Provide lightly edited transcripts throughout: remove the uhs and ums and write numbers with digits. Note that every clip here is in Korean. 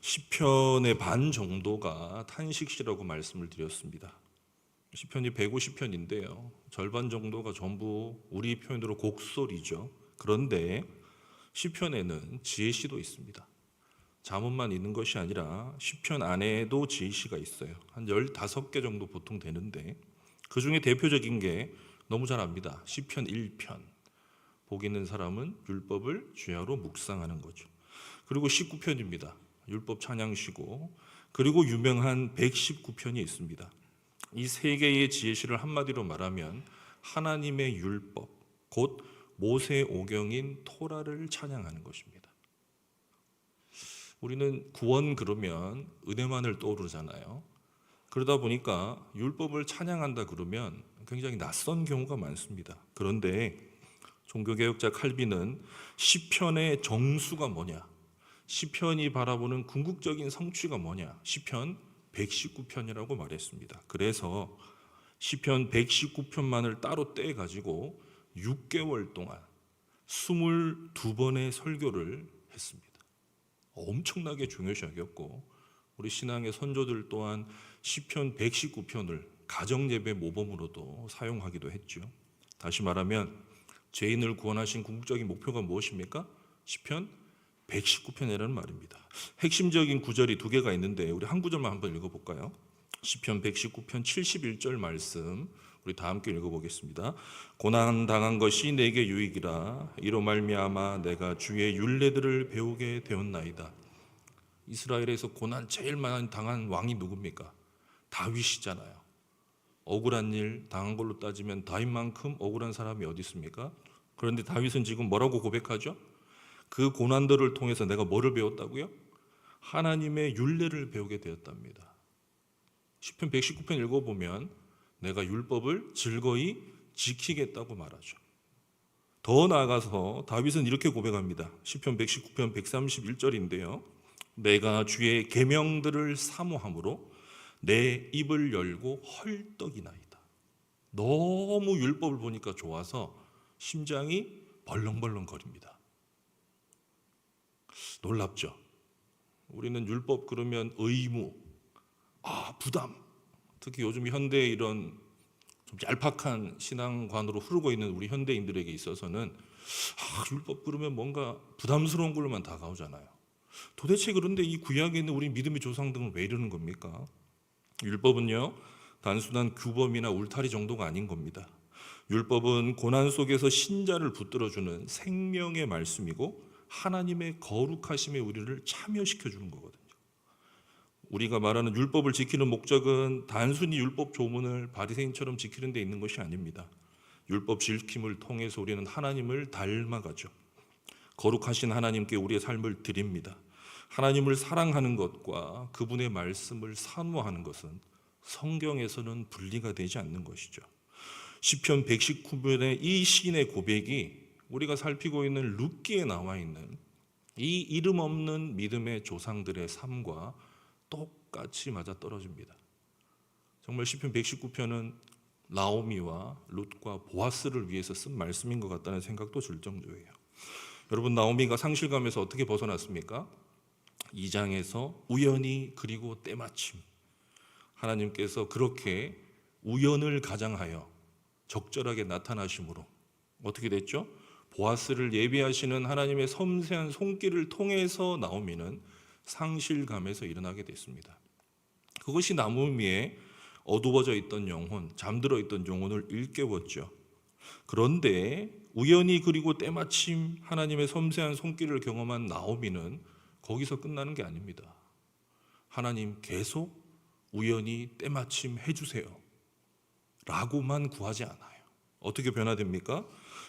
시편의 반 정도가 탄식시라고 말씀을 드렸습니다. 시편이 150편인데요. 절반 정도가 전부 우리 표현으로 곡소리죠. 그런데 시편에는 지혜시도 있습니다. 잠언만 있는 것이 아니라 시편 안에도 지혜시가 있어요. 한 15개 정도 보통 되는데 그 중에 대표적인 게 너무 잘 압니다. 시편 1편. 복 있는 사람은 율법을 주야로 묵상하는 거죠. 그리고 19편입니다. 율법 찬양시고, 그리고 유명한 119편이 있습니다. 이 세 개의 지혜시를 한마디로 말하면 하나님의 율법, 곧 모세 오경인 토라를 찬양하는 것입니다. 우리는 구원 그러면 은혜만을 떠오르잖아요. 그러다 보니까 율법을 찬양한다 그러면 굉장히 낯선 경우가 많습니다. 그런데 종교개혁자 칼빈은 시편의 정수가 뭐냐, 시편이 바라보는 궁극적인 성취가 뭐냐, 시편 119편이라고 말했습니다. 그래서 시편 119편만을 따로 떼가지고 6개월 동안 22번의 설교를 했습니다. 엄청나게 중요시 여겼고, 우리 신앙의 선조들 또한 시편 119편을 가정예배 모범으로도 사용하기도 했죠. 다시 말하면 죄인을 구원하신 궁극적인 목표가 무엇입니까? 시편 119편이라는 말입니다. 핵심적인 구절이 두 개가 있는데 우리 한 구절만 한번 읽어볼까요? 시편 119편 71절 말씀 우리 다 함께 읽어보겠습니다. 고난 당한 것이 내게 유익이라 이로 말미암아 내가 주의 율례들을 배우게 되었나이다. 이스라엘에서 고난 제일 많이 당한 왕이 누굽니까? 다윗이잖아요. 억울한 일 당한 걸로 따지면 다윗만큼 억울한 사람이 어디 있습니까? 그런데 다윗은 지금 뭐라고 고백하죠? 그 고난들을 통해서 내가 뭐를 배웠다고요? 하나님의 율례를 배우게 되었답니다. 시편 119편 읽어보면 내가 율법을 즐거이 지키겠다고 말하죠. 더 나아가서 다윗은 이렇게 고백합니다. 시편 119편 131절인데요. 내가 주의 계명들을 사모함으로 내 입을 열고 헐떡이나이다. 너무 율법을 보니까 좋아서 심장이 벌렁벌렁 거립니다. 놀랍죠? 우리는 율법 그러면 의무, 부담, 특히 요즘 현대의 이런 좀 얄팍한 신앙관으로 흐르고 있는 우리 현대인들에게 있어서는 율법 그러면 뭔가 부담스러운 걸로만 다가오잖아요. 도대체 그런데 이 구약에 있는 우리 믿음의 조상들은 왜 이러는 겁니까? 율법은요, 단순한 규범이나 울타리 정도가 아닌 겁니다. 율법은 고난 속에서 신자를 붙들어주는 생명의 말씀이고 하나님의 거룩하심에 우리를 참여시켜 주는 거거든요. 우리가 말하는 율법을 지키는 목적은 단순히 율법 조문을 바리새인처럼 지키는 데 있는 것이 아닙니다. 율법 지킴을 통해서 우리는 하나님을 닮아가죠. 거룩하신 하나님께 우리의 삶을 드립니다. 하나님을 사랑하는 것과 그분의 말씀을 사모하는 것은 성경에서는 분리가 되지 않는 것이죠. 시편 119편의 이 시인의 고백이 우리가 살피고 있는 룻기에 나와 있는 이 이름 없는 믿음의 조상들의 삶과 똑같이 맞아떨어집니다. 정말 시편 119편은 나오미와 룻과 보아스를 위해서 쓴 말씀인 것 같다는 생각도 들 정도예요. 여러분, 나오미가 상실감에서 어떻게 벗어났습니까? 2장에서 우연히 그리고 때마침 하나님께서 그렇게 우연을 가장하여 적절하게 나타나심으로 어떻게 됐죠? 보아스를 예비하시는 하나님의 섬세한 손길을 통해서 나오미는 상실감에서 일어나게 됐습니다. 그것이 나오미의 어두워져 있던 영혼, 잠들어 있던 영혼을 일깨웠죠. 그런데 우연히 그리고 때마침 하나님의 섬세한 손길을 경험한 나오미는 거기서 끝나는 게 아닙니다. 하나님 계속 우연히 때마침 해주세요 라고만 구하지 않아요. 어떻게 변화됩니까?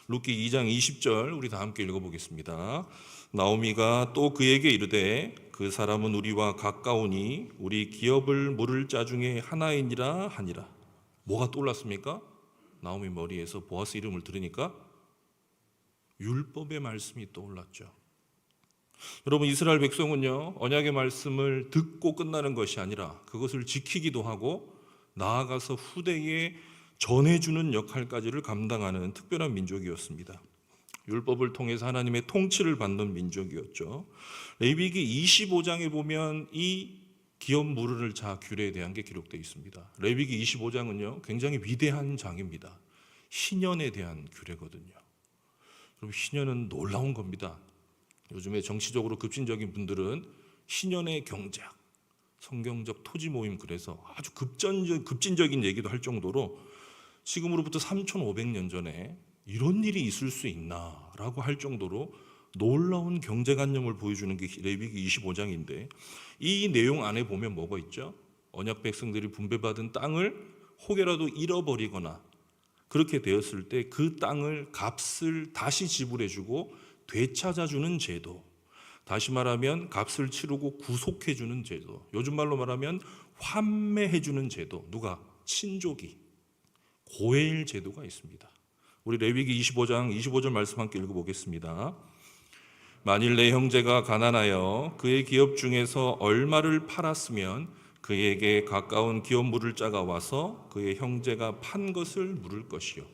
룻기 2장 20절 우리 다 함께 읽어보겠습니다. 나오미가 또 그에게 이르되 그 사람은 우리와 가까우니 우리 기업을 물을 자 중에 하나이니라 하니라. 뭐가 떠올랐습니까? 나오미 머리에서 보아스 이름을 들으니까 율법의 말씀이 떠올랐죠. 여러분, 이스라엘 백성은요, 언약의 말씀을 듣고 끝나는 것이 아니라 그것을 지키기도 하고 나아가서 후대에 전해주는 역할까지를 감당하는 특별한 민족이었습니다. 율법을 통해서 하나님의 통치를 받는 민족이었죠. 레위기 25장에 보면 이 기업 무르를 자 규례에 대한 게 기록되어 있습니다. 레위기 25장은요 굉장히 위대한 장입니다. 희년에 대한 규례거든요. 그럼 희년은 놀라운 겁니다. 요즘에 정치적으로 급진적인 분들은 희년의 경제학, 성경적 토지 모임, 그래서 아주 급진적인 얘기도 할 정도로 지금으로부터 3,500년 전에 이런 일이 있을 수 있나라고 할 정도로 놀라운 경제관념을 보여주는 게 레위기 25장인데, 이 내용 안에 보면 뭐가 있죠? 언약 백성들이 분배받은 땅을 혹여라도 잃어버리거나 그렇게 되었을 때 그 땅을 값을 다시 지불해주고 되찾아주는 제도, 다시 말하면 값을 치르고 구속해주는 제도, 요즘 말로 말하면 환매해주는 제도, 누가? 친족이, 고해일 제도가 있습니다. 우리 레위기 25장 25절 말씀 함께 읽어보겠습니다. 만일 내 형제가 가난하여 그의 기업 중에서 얼마를 팔았으면 그에게 가까운 기업 물을 자가 와서 그의 형제가 판 것을 물을 것이요.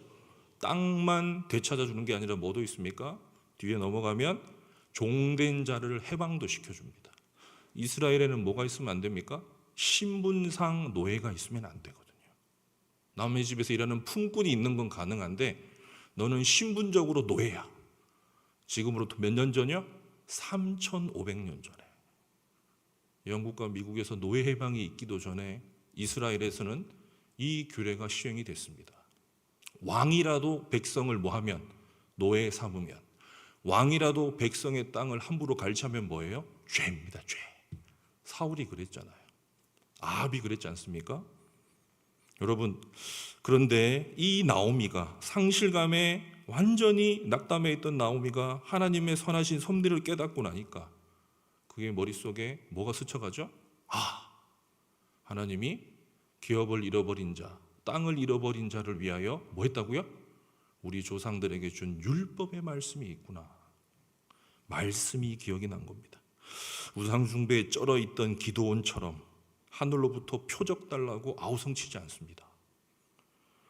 땅만 되찾아주는 게 아니라 뭐도 있습니까? 뒤에 넘어가면 종된 자를 해방도 시켜줍니다. 이스라엘에는 뭐가 있으면 안 됩니까? 신분상 노예가 있으면 안 되거든요. 남의 집에서 일하는 품꾼이 있는 건 가능한데 너는 신분적으로 노예야. 지금으로부터 몇 년 전이요? 3,500년 전에. 영국과 미국에서 노예 해방이 있기도 전에 이스라엘에서는 이 규례가 시행이 됐습니다. 왕이라도 백성을 뭐하면? 노예 삼으면, 왕이라도 백성의 땅을 함부로 갈취하면 뭐예요? 죄입니다. 죄. 사울이 그랬잖아요. 아합이 그랬지 않습니까? 여러분, 그런데 이 나오미가, 상실감에 완전히 낙담해 있던 나오미가 하나님의 선하신 섭리를 깨닫고 나니까 그의 머릿속에 뭐가 스쳐가죠? 하나님이 기업을 잃어버린 자, 땅을 잃어버린 자를 위하여 뭐 했다고요? 우리 조상들에게 준 율법의 말씀이 있구나. 말씀이 기억이 난 겁니다. 우상 숭배에 쩔어 있던 기드온처럼 하늘로부터 표적 달라고 아우성치지 않습니다.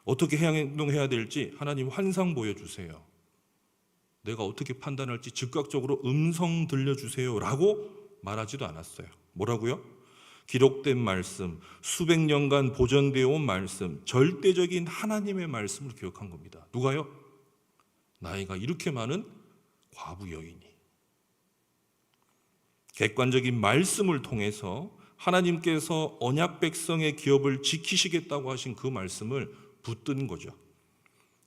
어떻게 행동해야 될지 하나님 환상 보여주세요. 내가 어떻게 판단할지 즉각적으로 음성 들려주세요 라고 말하지도 않았어요. 뭐라고요? 기록된 말씀, 수백 년간 보존되어 온 말씀, 절대적인 하나님의 말씀을 기억한 겁니다. 누가요? 나이가 이렇게 많은 과부 여인이. 객관적인 말씀을 통해서 하나님께서 언약 백성의 기업을 지키시겠다고 하신 그 말씀을 붙든 거죠.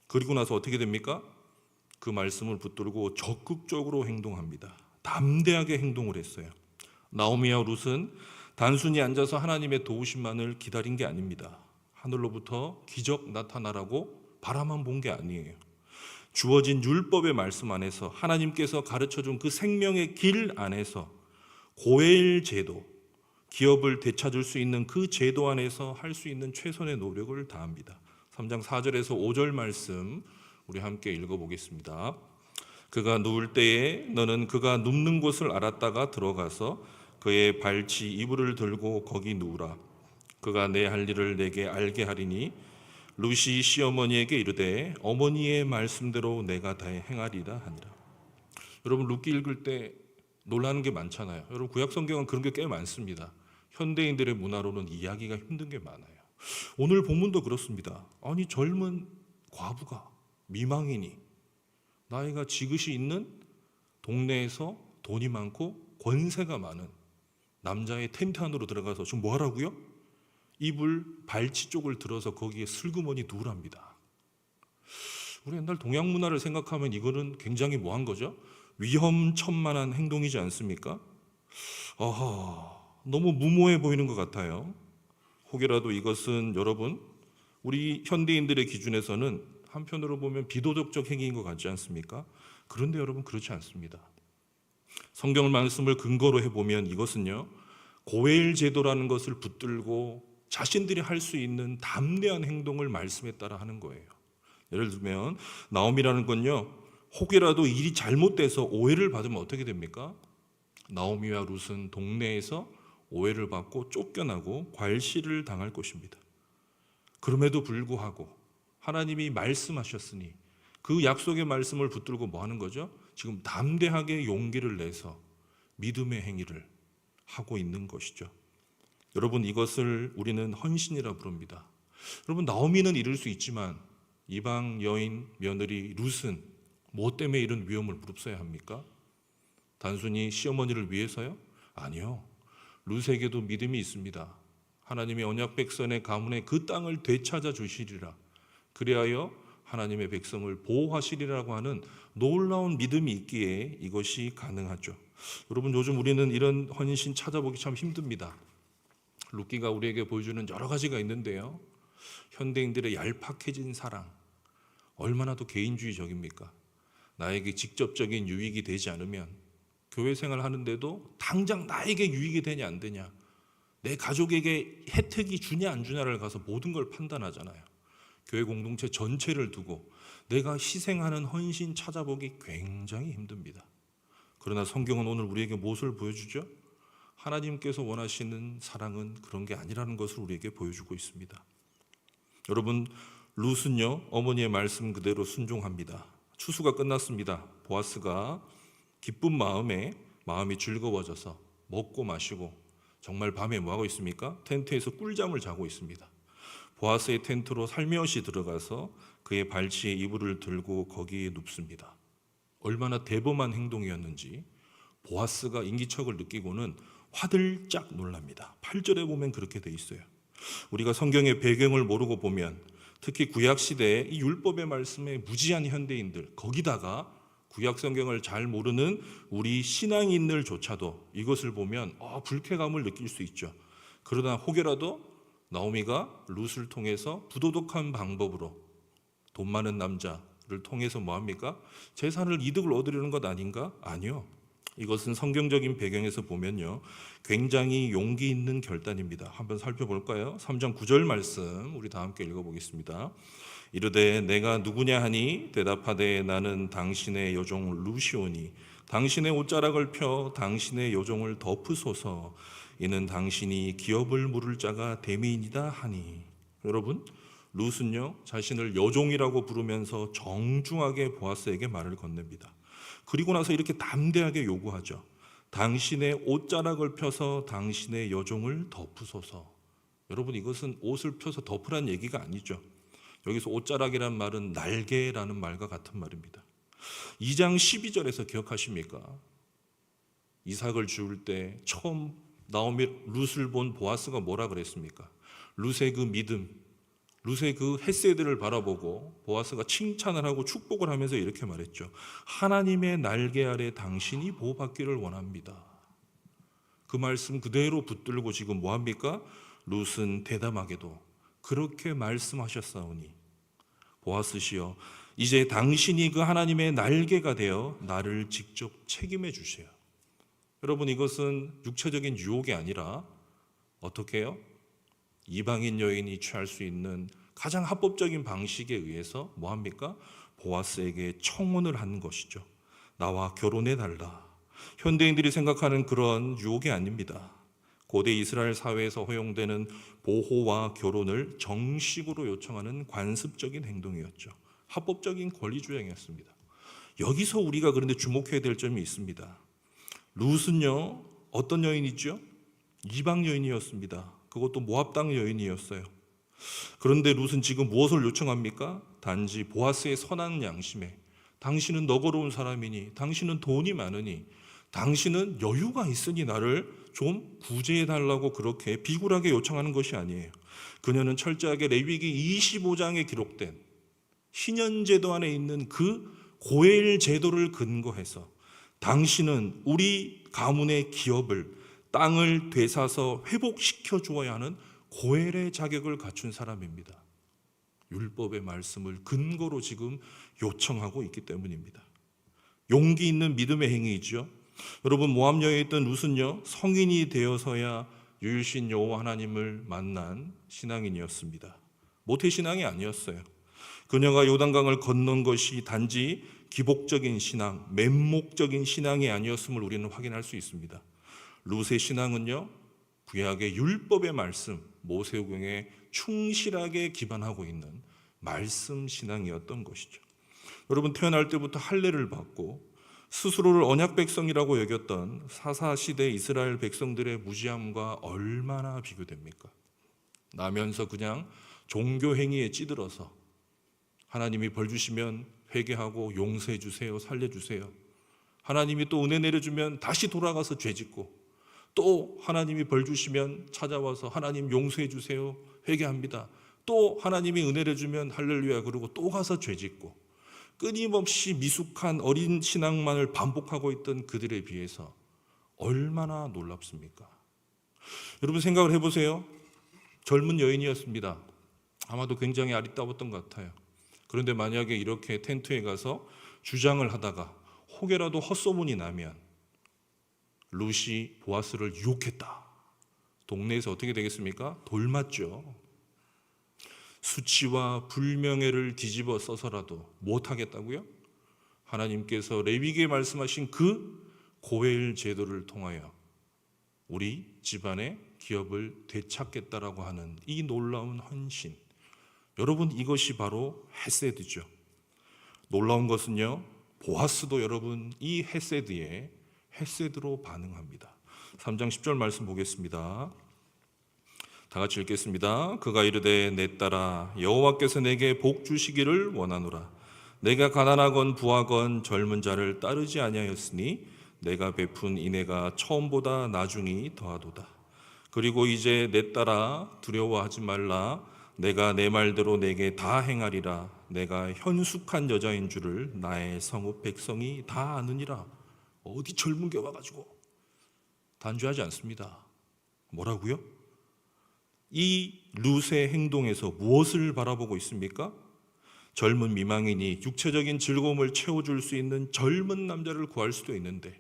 그리고 나서 어떻게 됩니까? 그 말씀을 붙들고 적극적으로 행동합니다. 담대하게 행동을 했어요. 나오미와 룻은 단순히 앉아서 하나님의 도우심만을 기다린 게 아닙니다. 하늘로부터 기적 나타나라고 바라만 본 게 아니에요. 주어진 율법의 말씀 안에서 하나님께서 가르쳐준 그 생명의 길 안에서 고해일 제도, 기업을 되찾을 수 있는 그 제도 안에서 할 수 있는 최선의 노력을 다합니다. 3장 4절에서 5절 말씀 우리 함께 읽어보겠습니다. 그가 누울 때에 너는 그가 눕는 곳을 알았다가 들어가서 그의 발치 이불을 들고 거기 누우라. 그가 내 할 일을 내게 알게 하리니 룻이 시어머니에게 이르되 어머니의 말씀대로 내가 다 행하리라 하니라. 여러분, 룻기 읽을 때 놀라는 게 많잖아요. 여러분, 구약 성경은 그런 게 꽤 많습니다. 현대인들의 문화로는 이해하기가 힘든 게 많아요. 오늘 본문도 그렇습니다. 아니, 젊은 과부가, 미망인이 나이가 지긋이 있는 동네에서 돈이 많고 권세가 많은 남자의 텐트 안으로 들어가서 지금 뭐 하라고요? 이불 발치 쪽을 들어서 거기에 슬그머니 누우랍니다. 우리 옛날 동양 문화를 생각하면 이거는 굉장히 뭐한 거죠? 위험천만한 행동이지 않습니까? 너무 무모해 보이는 것 같아요. 혹여라도 이것은 여러분, 우리 현대인들의 기준에서는 한편으로 보면 비도덕적 행위인 것 같지 않습니까? 그런데 여러분, 그렇지 않습니다. 성경 말씀을 근거로 해보면 이것은요, 고해일 제도라는 것을 붙들고 자신들이 할 수 있는 담대한 행동을 말씀에 따라 하는 거예요. 예를 들면 나오미라는 건요, 혹여라도 일이 잘못돼서 오해를 받으면 어떻게 됩니까? 나오미와 룻은 동네에서 오해를 받고 쫓겨나고 괄시를 당할 것입니다. 그럼에도 불구하고 하나님이 말씀하셨으니 그 약속의 말씀을 붙들고 뭐 하는 거죠? 지금 담대하게 용기를 내서 믿음의 행위를 하고 있는 것이죠. 여러분, 이것을 우리는 헌신이라 부릅니다. 여러분, 나오미는 이룰 수 있지만 이방 여인 며느리 룻은 뭐 때문에 이런 위험을 무릅써야 합니까? 단순히 시어머니를 위해서요? 아니요. 룻에게도 믿음이 있습니다. 하나님의 언약 백성의 가문에 그 땅을 되찾아 주시리라. 그리하여 하나님의 백성을 보호하시리라고 하는 놀라운 믿음이 있기에 이것이 가능하죠. 여러분, 요즘 우리는 이런 헌신 찾아보기 참 힘듭니다. 룻기가 우리에게 보여주는 여러 가지가 있는데요. 현대인들의 얄팍해진 사랑, 얼마나 더 개인주의적입니까? 나에게 직접적인 유익이 되지 않으면 교회 생활 하는데도 당장 나에게 유익이 되냐 안 되냐, 내 가족에게 혜택이 주냐 안 주냐를 가서 모든 걸 판단하잖아요. 교회 공동체 전체를 두고 내가 희생하는 헌신 찾아보기 굉장히 힘듭니다. 그러나 성경은 오늘 우리에게 무엇을 보여주죠? 하나님께서 원하시는 사랑은 그런 게 아니라는 것을 우리에게 보여주고 있습니다. 여러분, 룻은요, 어머니의 말씀 그대로 순종합니다. 추수가 끝났습니다. 보아스가 기쁜 마음이 즐거워져서 먹고 마시고, 정말 밤에 뭐하고 있습니까? 텐트에서 꿀잠을 자고 있습니다. 보아스의 텐트로 살며시 들어가서 그의 발치에 이불을 들고 거기에 눕습니다. 얼마나 대범한 행동이었는지 보아스가 인기척을 느끼고는 화들짝 놀랍니다. 8절에 보면 그렇게 돼 있어요. 우리가 성경의 배경을 모르고 보면, 특히 구약시대에 이 율법의 말씀에 무지한 현대인들, 거기다가 구약 성경을 잘 모르는 우리 신앙인들조차도 이것을 보면 불쾌감을 느낄 수 있죠. 그러나 혹여라도 나오미가 룻을 통해서 부도덕한 방법으로 돈 많은 남자를 통해서 뭐합니까? 재산을 이득을 얻으려는 것 아닌가? 아니요. 이것은 성경적인 배경에서 보면요, 굉장히 용기 있는 결단입니다. 한번 살펴볼까요? 3장 9절 말씀 우리 다 함께 읽어보겠습니다. 이르되 내가 누구냐 하니 대답하되 나는 당신의 여종 룻이오니 당신의 옷자락을 펴 당신의 여종을 덮으소서. 이는 당신이 기업을 물을 자가 됨이니이다 하니. 여러분, 룻은요 자신을 여종이라고 부르면서 정중하게 보아스에게 말을 건넵니다. 그리고 나서 이렇게 담대하게 요구하죠. 당신의 옷자락을 펴서 당신의 여종을 덮으소서. 여러분, 이것은 옷을 펴서 덮으란 얘기가 아니죠. 여기서 옷자락이란 말은 날개라는 말과 같은 말입니다. 2장 12절에서 기억하십니까? 이삭을 주울 때 처음 나오미 룻을 본 보아스가 뭐라 그랬습니까? 룻의 그 믿음, 룻의 그 헤세드를 바라보고 보아스가 칭찬을 하고 축복을 하면서 이렇게 말했죠. 하나님의 날개 아래 당신이 보호받기를 원합니다. 그 말씀 그대로 붙들고 지금 뭐합니까? 룻은 대담하게도 그렇게 말씀하셨사오니 보아스시여, 이제 당신이 그 하나님의 날개가 되어 나를 직접 책임해 주세요. 여러분, 이것은 육체적인 유혹이 아니라 어떻게 해요? 이방인 여인이 취할 수 있는 가장 합법적인 방식에 의해서 뭐합니까? 보아스에게 청혼을 한 것이죠. 나와 결혼해 달라. 현대인들이 생각하는 그런 유혹이 아닙니다. 고대 이스라엘 사회에서 허용되는 보호와 결혼을 정식으로 요청하는 관습적인 행동이었죠. 합법적인 권리주행이었습니다. 여기서 우리가 그런데 주목해야 될 점이 있습니다. 룻은요 어떤 여인이죠? 이방 여인이었습니다. 그것도 모압 땅 여인이었어요. 그런데 룻은 지금 무엇을 요청합니까? 단지 보아스의 선한 양심에, 당신은 너거로운 사람이니, 당신은 돈이 많으니, 당신은 여유가 있으니 나를 좀 구제해달라고 그렇게 비굴하게 요청하는 것이 아니에요. 그녀는 철저하게 레위기 25장에 기록된 희년제도 안에 있는 그 고엘 제도를 근거해서 당신은 우리 가문의 기업을, 땅을 되사서 회복시켜 주어야 하는 고엘의 자격을 갖춘 사람입니다. 율법의 말씀을 근거로 지금 요청하고 있기 때문입니다. 용기 있는 믿음의 행위이죠. 여러분, 모압 여인에 있던 룻은요 성인이 되어서야 유일신 여호와 하나님을 만난 신앙인이었습니다. 모태신앙이 아니었어요. 그녀가 요단강을 건넌 것이 단지 기복적인 신앙, 맹목적인 신앙이 아니었음을 우리는 확인할 수 있습니다. 룻의 신앙은요 구약의 율법의 말씀, 모세오경에 충실하게 기반하고 있는 말씀 신앙이었던 것이죠. 여러분, 태어날 때부터 할례를 받고 스스로를 언약 백성이라고 여겼던 사사시대 이스라엘 백성들의 무지함과 얼마나 비교됩니까? 나면서 그냥 종교 행위에 찌들어서 하나님이 벌 주시면 회개하고 용서해 주세요, 살려주세요. 하나님이 또 은혜 내려주면 다시 돌아가서 죄 짓고, 또 하나님이 벌 주시면 찾아와서 하나님 용서해 주세요, 회개합니다. 또 하나님이 은혜를 주면 할렐루야 그러고 또 가서 죄 짓고, 끊임없이 미숙한 어린 신앙만을 반복하고 있던 그들에 비해서 얼마나 놀랍습니까? 여러분, 생각을 해보세요. 젊은 여인이었습니다. 아마도 굉장히 아리따웠던 것 같아요. 그런데 만약에 이렇게 텐트에 가서 주장을 하다가 혹여라도 헛소문이 나면 룻이 보아스를 유혹했다, 동네에서 어떻게 되겠습니까? 돌맞죠. 수치와 불명예를 뒤집어 써서라도 못하겠다고요? 하나님께서 레위기에 말씀하신 그 고엘 제도를 통하여 우리 집안의 기업을 되찾겠다라고 하는 이 놀라운 헌신, 여러분, 이것이 바로 헤세드죠. 놀라운 것은요, 보아스도 여러분 이 헤세드에 헤세드로 반응합니다. 3장 10절 말씀 보겠습니다. 다 같이 읽겠습니다. 그가 이르되 내 딸아, 여호와께서 내게 복 주시기를 원하노라. 내가 가난하건 부하건 젊은 자를 따르지 아니하였으니 내가 베푼 인애가 처음보다 나중이 더하도다. 그리고 이제 내 딸아, 두려워하지 말라. 내가 내 말대로 내게 다 행하리라. 내가 현숙한 여자인 줄을 나의 성읍 백성이 다 아느니라. 어디 젊은 게 와가지고 단죄하지 않습니다. 뭐라고요? 이 룻의 행동에서 무엇을 바라보고 있습니까? 젊은 미망인이 육체적인 즐거움을 채워줄 수 있는 젊은 남자를 구할 수도 있는데,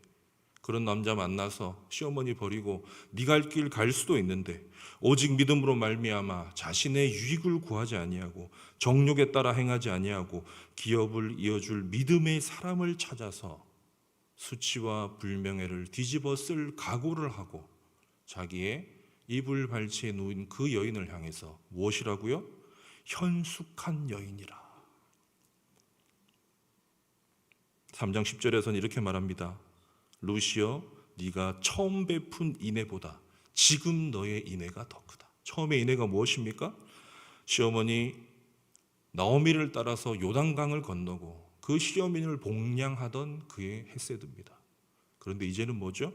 그런 남자 만나서 시어머니 버리고 네 갈 길 갈 수도 있는데, 오직 믿음으로 말미암아 자신의 유익을 구하지 아니하고 정욕에 따라 행하지 아니하고 기업을 이어줄 믿음의 사람을 찾아서 수치와 불명예를 뒤집어 쓸 각오를 하고 자기의 이불 발치에 누운 그 여인을 향해서 무엇이라고요? 현숙한 여인이라. 3장 10절에서는 이렇게 말합니다. 룻이여, 네가 처음 베푼 인애보다 지금 너의 인애가 더 크다. 처음의 인애가 무엇입니까? 시어머니 나오미를 따라서 요단강을 건너고 그 시어머니를 복량하던 그의 헤세드입니다. 그런데 이제는 뭐죠?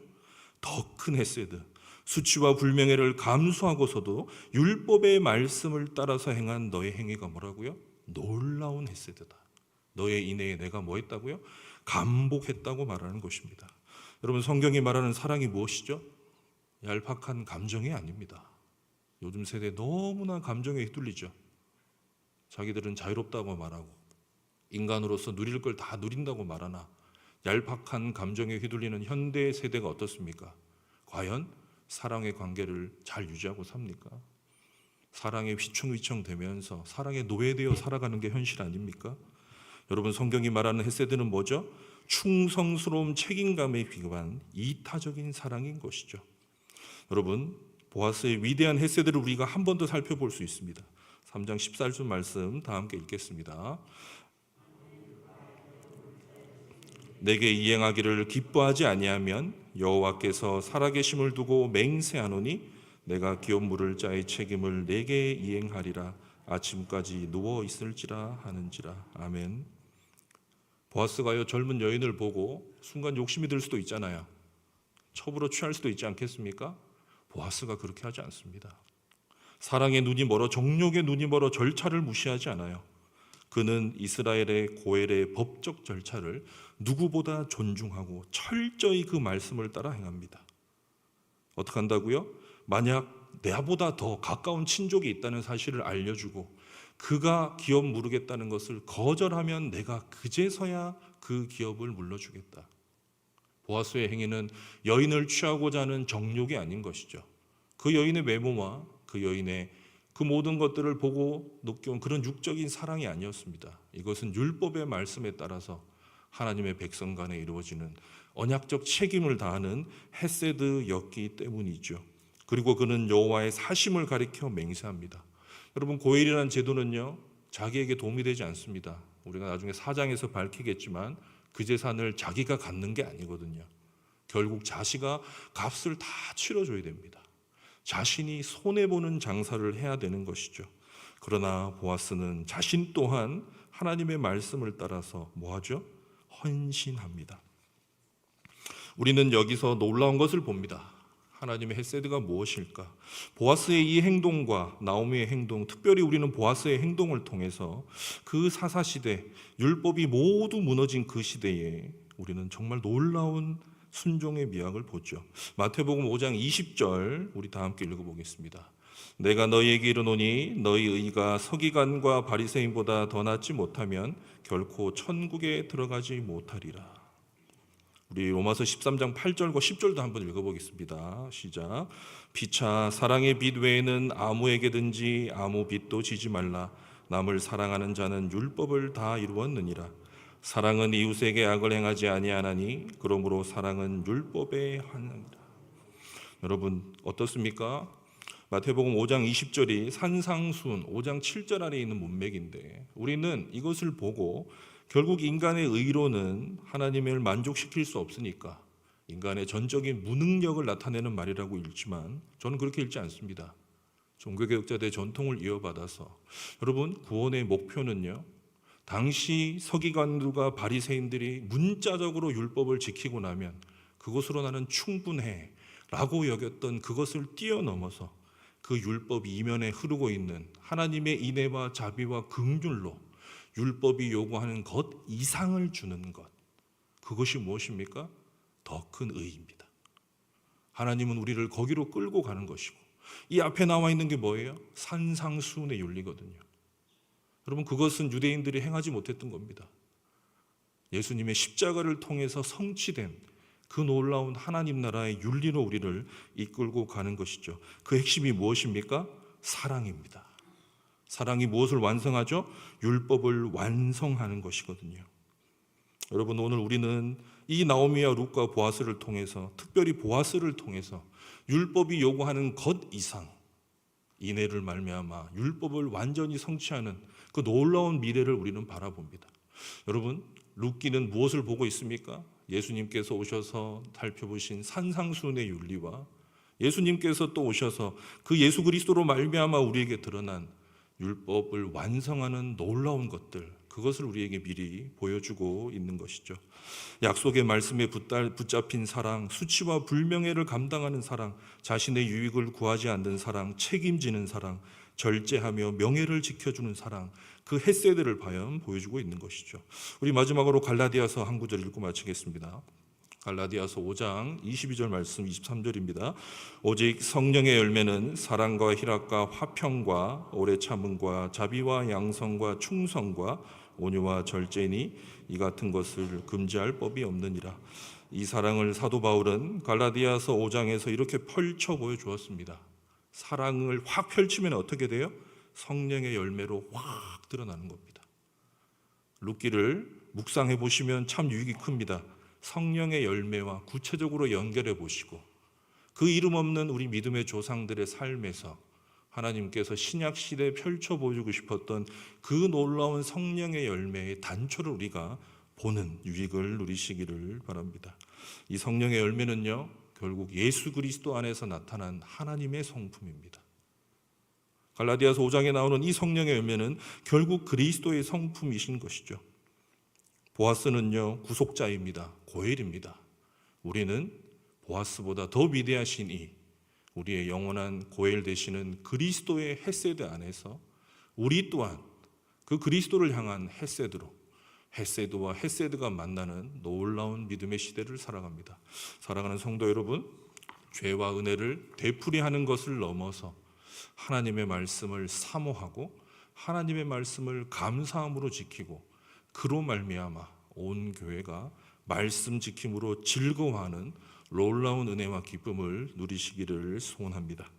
더 큰 헤세드, 수치와 불명예를 감수하고서도 율법의 말씀을 따라서 행한 너의 행위가 뭐라고요? 놀라운 헤세드다. 너의 인애에 내가 뭐 했다고요? 감복했다고 말하는 것입니다. 여러분, 성경이 말하는 사랑이 무엇이죠? 얄팍한 감정이 아닙니다. 요즘 세대 너무나 감정에 휘둘리죠. 자기들은 자유롭다고 말하고 인간으로서 누릴 걸 다 누린다고 말하나, 얄팍한 감정에 휘둘리는 현대 세대가 어떻습니까? 과연 사랑의 관계를 잘 유지하고 삽니까? 사랑에 휘청휘청 되면서 사랑에 노예되어 살아가는 게 현실 아닙니까? 여러분, 성경이 말하는 헤세드는 뭐죠? 충성스러운 책임감에 비교한 이타적인 사랑인 것이죠. 여러분, 보아스의 위대한 헤세드를 우리가 한 번 더 살펴볼 수 있습니다. 3장 14절 말씀 다 함께 읽겠습니다. 내게 이행하기를 기뻐하지 아니하면 여호와께서 살아계심을 두고 맹세하노니 내가 기업 물을 자의 책임을 내게 이행하리라. 아침까지 누워 있을지라 하는지라. 아멘. 보아스가요, 젊은 여인을 보고 순간 욕심이 들 수도 있잖아요. 첩으로 취할 수도 있지 않겠습니까? 보아스가 그렇게 하지 않습니다. 사랑의 눈이 멀어, 정욕의 눈이 멀어 절차를 무시하지 않아요. 그는 이스라엘의 고엘의 법적 절차를 누구보다 존중하고 철저히 그 말씀을 따라 행합니다. 어떻게 한다고요? 만약 나보다 더 가까운 친족이 있다는 사실을 알려주고 그가 기업 물으겠다는 것을 거절하면 내가 그제서야 그 기업을 물러주겠다. 보아스의 행위는 여인을 취하고자 하는 정욕이 아닌 것이죠. 그 여인의 외모와 그 여인의 그 모든 것들을 보고 느껴온 그런 육적인 사랑이 아니었습니다. 이것은 율법의 말씀에 따라서 하나님의 백성 간에 이루어지는 언약적 책임을 다하는 헤세드였기 때문이죠. 그리고 그는 여호와의 사심을 가리켜 맹세합니다. 여러분, 고엘이라는 제도는요, 자기에게 도움이 되지 않습니다. 우리가 나중에 4장에서 밝히겠지만 그 재산을 자기가 갖는 게 아니거든요. 결국 자시가 값을 다 치러줘야 됩니다. 자신이 손해보는 장사를 해야 되는 것이죠. 그러나 보아스는 자신 또한 하나님의 말씀을 따라서 뭐하죠? 헌신합니다. 우리는 여기서 놀라운 것을 봅니다. 하나님의 헤세드가 무엇일까? 보아스의 이 행동과 나오미의 행동, 특별히 우리는 보아스의 행동을 통해서 그 사사시대, 율법이 모두 무너진 그 시대에 우리는 정말 놀라운 순종의 미학을 보죠. 마태복음 5장 20절 우리 다 함께 읽어보겠습니다. 내가 너희에게 이르노니 너희 의가 서기관과 바리새인보다 더 낫지 못하면 결코 천국에 들어가지 못하리라. 우리 로마서 13장 8절과 10절도 한번 읽어보겠습니다. 시작. 피차 사랑의 빛 외에는 아무에게든지 아무 빛도 지지 말라. 남을 사랑하는 자는 율법을 다 이루었느니라. 사랑은 이웃에게 악을 행하지 아니하나니 그러므로 사랑은 율법의 하나니라. 여러분 어떻습니까? 마태복음 5장 20절이 산상수훈 5장 7절 안에 있는 문맥인데 우리는 이것을 보고 결국 인간의 의로는 하나님을 만족시킬 수 없으니까 인간의 전적인 무능력을 나타내는 말이라고 읽지만 저는 그렇게 읽지 않습니다. 종교개혁자들의 전통을 이어받아서 여러분 구원의 목표는요, 당시 서기관들과 바리새인들이 문자적으로 율법을 지키고 나면 그것으로 나는 충분해 라고 여겼던 그것을 뛰어넘어서 그 율법 이면에 흐르고 있는 하나님의 인애와 자비와 긍휼로 율법이 요구하는 것 이상을 주는 것, 그것이 무엇입니까? 더 큰 의입니다. 하나님은 우리를 거기로 끌고 가는 것이고 이 앞에 나와 있는 게 뭐예요? 산상수훈의 윤리거든요. 여러분 그것은 유대인들이 행하지 못했던 겁니다. 예수님의 십자가를 통해서 성취된 그 놀라운 하나님 나라의 윤리로 우리를 이끌고 가는 것이죠. 그 핵심이 무엇입니까? 사랑입니다. 사랑이 무엇을 완성하죠? 율법을 완성하는 것이거든요. 여러분 오늘 우리는 이 나오미와 룻과 보아스를 통해서, 특별히 보아스를 통해서 율법이 요구하는 것 이상 인애를 말미암아 율법을 완전히 성취하는 그 놀라운 미래를 우리는 바라봅니다. 여러분 룻기는 무엇을 보고 있습니까? 예수님께서 오셔서 살펴보신 산상수훈의 윤리와 예수님께서 또 오셔서 그 예수 그리스도로 말미암아 우리에게 드러난 율법을 완성하는 놀라운 것들, 그것을 우리에게 미리 보여주고 있는 것이죠. 약속의 말씀에 붙잡힌 사랑, 수치와 불명예를 감당하는 사랑, 자신의 유익을 구하지 않는 사랑, 책임지는 사랑, 절제하며 명예를 지켜주는 사랑, 그 헤세드를 과연 보여주고 있는 것이죠. 우리 마지막으로 갈라디아서 한 구절 읽고 마치겠습니다. 갈라디아서 5장 22절 말씀 23절입니다. 오직 성령의 열매는 사랑과 희락과 화평과 오래 참음과 자비와 양성과 충성과 온유와 절제니 이 같은 것을 금지할 법이 없느니라. 이 사랑을 사도 바울은 갈라디아서 5장에서 이렇게 펼쳐 보여주었습니다. 사랑을 확 펼치면 어떻게 돼요? 성령의 열매로 확 드러나는 겁니다. 룻기를 묵상해 보시면 참 유익이 큽니다. 성령의 열매와 구체적으로 연결해 보시고 그 이름 없는 우리 믿음의 조상들의 삶에서 하나님께서 신약 시대에 펼쳐 보여주고 싶었던 그 놀라운 성령의 열매의 단초를 우리가 보는 유익을 누리시기를 바랍니다. 이 성령의 열매는요, 결국 예수 그리스도 안에서 나타난 하나님의 성품입니다. 갈라디아서 5장에 나오는 이 성령의 열매는 결국 그리스도의 성품이신 것이죠. 보아스는요, 구속자입니다. 고엘입니다. 우리는 보아스보다 더 위대하신 이 우리의 영원한 고엘 되시는 그리스도의 헤세드 안에서 우리 또한 그 그리스도를 향한 헤세드로, 헤세드와 헤세드가 만나는 놀라운 믿음의 시대를 살아갑니다. 사랑하는 성도 여러분, 죄와 은혜를 되풀이하는 것을 넘어서 하나님의 말씀을 사모하고 하나님의 말씀을 감사함으로 지키고 그로 말미암아 온 교회가 말씀 지킴으로 즐거워하는 놀라운 은혜와 기쁨을 누리시기를 소원합니다.